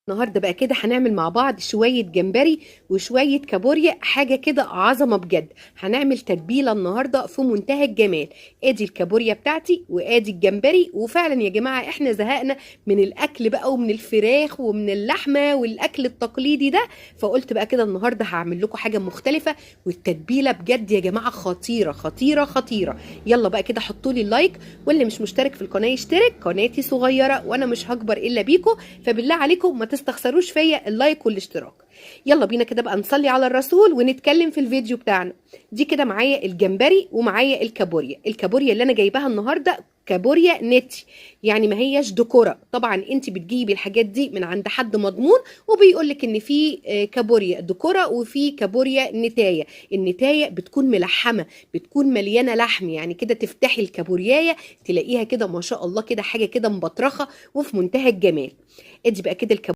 النهارده بقى كده هنعمل مع بعض شويه جمبري وشويه كابوريا، حاجه كده عظمه بجد. هنعمل تتبيله النهارده في منتهى الجمال. ادي الكابوريا بتاعتي وادي الجمبري، وفعلا يا جماعه احنا زهقنا من الاكل بقى ومن الفراخ ومن اللحمه والاكل التقليدي ده، فقلت بقى كده النهارده هعمل لكم حاجه مختلفه. والتتبيله بجد يا جماعه خطيره خطيره خطيره. يلا بقى كده حطوا لي اللايك، واللي مش مشترك في القناه يشترك، قناتي صغيره وانا مش هكبر الا بيكم، فبالله عليكم ما تستخسروش فيا اللايك والاشتراك. يلا بينا كده بقى نصلي على الرسول ونتكلم في الفيديو بتاعنا. دي كده معايا الجمبري ومعايا الكابوريا اللي انا جايباها النهارده كابوريا نتي، يعني ما هيش ديكورا. طبعا انت بتجيبي الحاجات دي من عند حد مضمون وبيقول لك ان في كابوريا ديكورا وفي كابوريا نتايه. النتايه بتكون ملحمه، بتكون مليانه لحم، يعني كده تفتحي الكابوريايه تلاقيها كده ما شاء الله كده حاجه كده مبطرخه وفي منتهى الجمال. ادي بقى كده